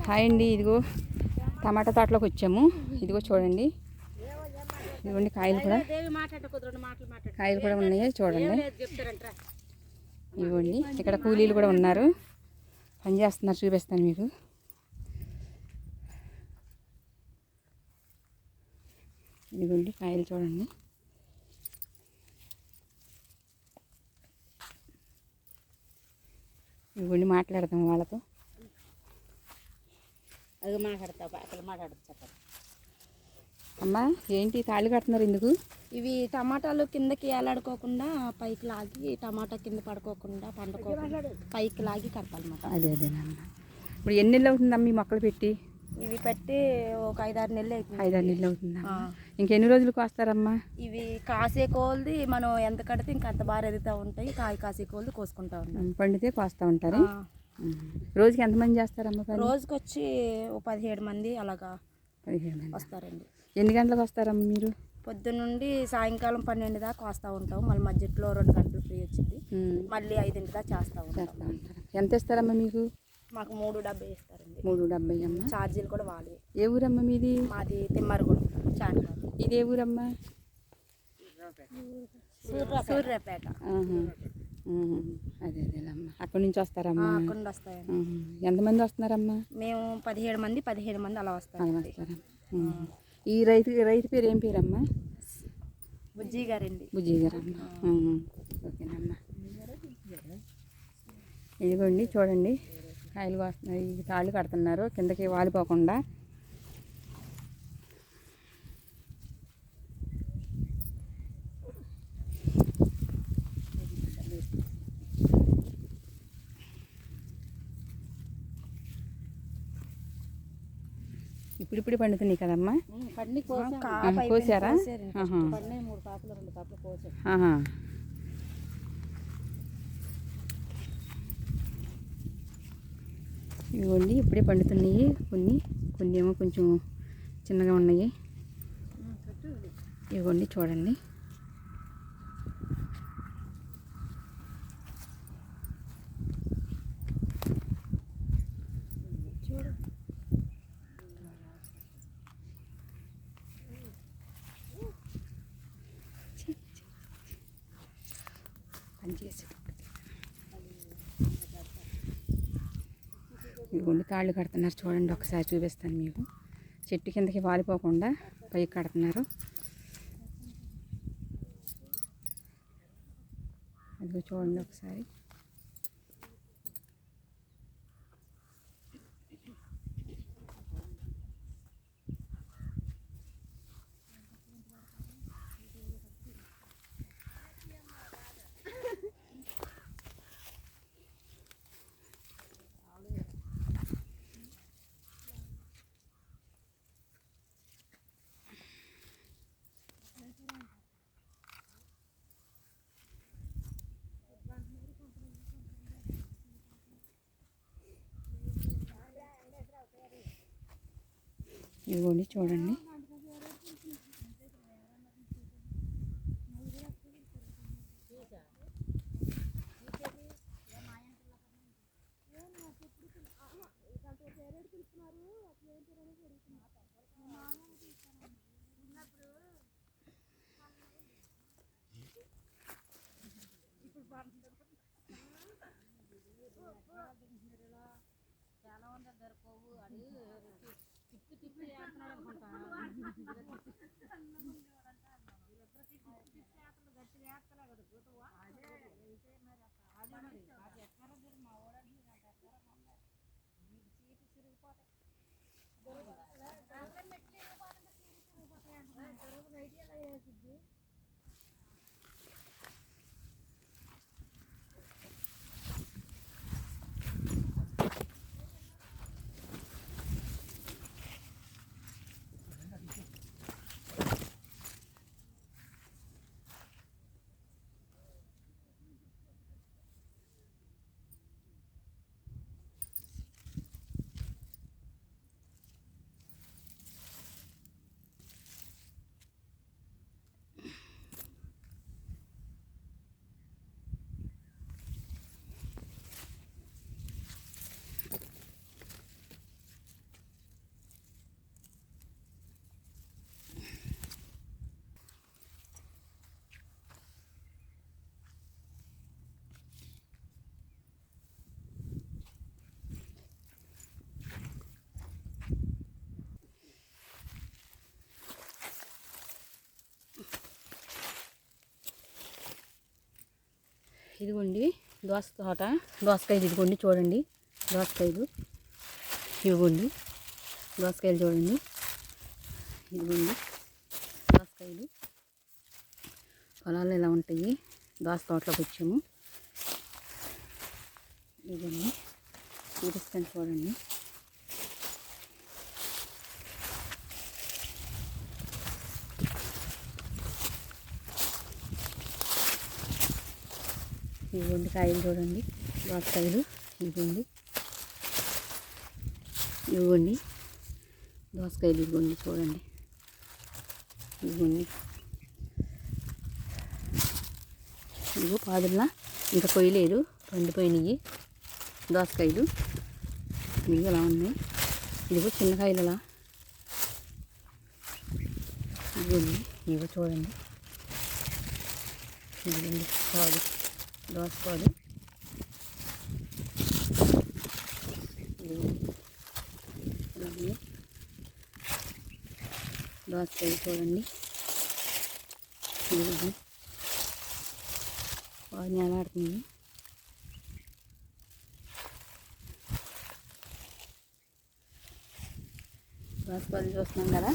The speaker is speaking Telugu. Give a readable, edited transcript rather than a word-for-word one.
హాయ్ అండి, ఇదిగో టమాటా తోటలోకి వచ్చాము. ఇదిగో చూడండి, ఇదిగోండి కాయలు కూడా ఉన్నాయి చూడండి. ఇదిగోండి ఇక్కడ కూలీలు కూడా ఉన్నారు, పని చేస్తున్నారు, చూపిస్తాను మీకు. ఇదిగోండి కాయలు చూడండి. ఇదిగోండి మాట్లాడతాం వాళ్ళతో. అది మాట్లాడతా అక్కడ మాట్లాడతా. అమ్మా ఏంటి తాళి కడుతున్నారు ఎందుకు? ఇవి టమాటాలు కిందకి ఏలాడుకోకుండా పైకి లాగి, టమాటా కింద పడుకోకుండా పండుకోకుండా పైకి లాగి కడతాలన్నమాట. అదేనమ్మా. ఇప్పుడు ఎన్ని నెలలు అవుతుందమ్మా ఈ మొక్కలు పెట్టి? ఇవి పెట్టి ఒక 5-6 నెలలు అవుతుంది. 5-6 నెలలు అవుతుందా? ఇంకెన్ని రోజులకు వస్తారమ్మా? ఇవి కాసే కోల్ది మనం ఎంత కడితే ఇంకా అంత బాగా ఎదుగుతూ ఉంటాయి. కాసే కోల్ది కోసుకుంటా ఉంటాం. పండితే కోస్తూ ఉంటారు. రోజుకి ఎంతమంది చేస్తారమ్మా? రోజుకి వచ్చి 17 మంది అలాగా 15 మంది వస్తారండి. ఎన్ని గంటలకు వస్తారమ్మా మీరు? పొద్దున్నుండి సాయంకాలం 12 దాకా వస్తూ ఉంటాం. మళ్ళీ మధ్యలో 2 గంటలు ఫ్రీ వచ్చింది. మళ్ళీ 5 దాకా చేస్తూ ఉంటాం. ఎంత ఇస్తారమ్మా మీకు? మాకు 3.70 ఇస్తారండి. 3.70 అమ్మా. ఛార్జీలు కూడా వాళ్ళే. ఏ ఊరమ్మా మీది? మాది తిమ్మరగూడ చాట్పాడు. ఇదే ఊరమ్మా? సూర్యాపేట. అదేలేమ్మా. అక్కడి నుంచి వస్తారమ్మా? అక్కడ నుండి వస్తాయండి. ఎంతమంది వస్తున్నారమ్మా? మేము 17 మంది అలా వస్తాం. ఈ రైతు పేరు ఏం పేరమ్మా? బుజ్జి గారండి. బుజ్జి గారమ్మా. ఓకేనమ్మా. ఇదిగోండి చూడండి కాయలు వస్తున్నాయి. తాళ్ళు కడుతున్నారు కిందకి వాలిపోకుండా. ఇప్పుడు పండుతున్నాయి కదమ్మా? కోసారా? 3 కాపులు 2 కాపులు కోసారు. ఇవ్వండి ఇప్పుడే పండుతున్నాయి. కొన్ని ఏమో కొంచెం చిన్నగా ఉన్నాయి. ఇవ్వండి చూడండి. ఇదిగోండి తాళ్ళు కడుతున్నారు చూడండి. ఒకసారి చూపిస్తాను మీకు. చెట్టు కిందకి వాలిపోకుండా పైకి కడుతున్నారు. అదిగో చూడండి ఒకసారి. ఇదిగోండి చూడండి. చాలా మంది దొరకవు అది తిప్పి వేస్తున్నాడు అనుకుంటా. గట్టిగా వేస్తలే కదా గుతవా. అదే మరి అది ఎక్కడ మా ఓడని మీకు సీట్లు చిరిగిపోతాయి. ఐడియా వేసిద్ది. ఇదిగోండి దోస తోట, దోసకాయలు ఇదిగోండి చూడండి, దోసకాయలు ఇదిగోండి, దోసకాయలు చూడండి, ఇదిగోండి దోసకాయలు. పొలాలు ఇలా ఉంటాయి, దోస తోటలోకి వచ్చాము. ఇదిగోండి చూపిస్తాను చూడండి. ఇదిగోండి కాయలు చూడండి, దోసకాయలు ఇదిగోండి, ఇదిగోండి దోసకాయలు ఇదిగోండి చూడండి, ఇదిగోండి. ఇదిగో పాదుల్లా ఇంకా కొయ్యలేదు, పండిపోయినాయి దోసకాయలు. ఇవి అలా ఉన్నాయి. ఇదిగో చిన్నకాయలు అలా ఇదిగోండి, ఇదిగో చూడండి, ఇదిగోండి పాదు, దోసపాదు. ఇదిగోండి దోసకాయలు చూడండి, ఇదిగోండి పాదు నేలాడుతుంది. దోసపాదు చూస్తున్నాం కదా.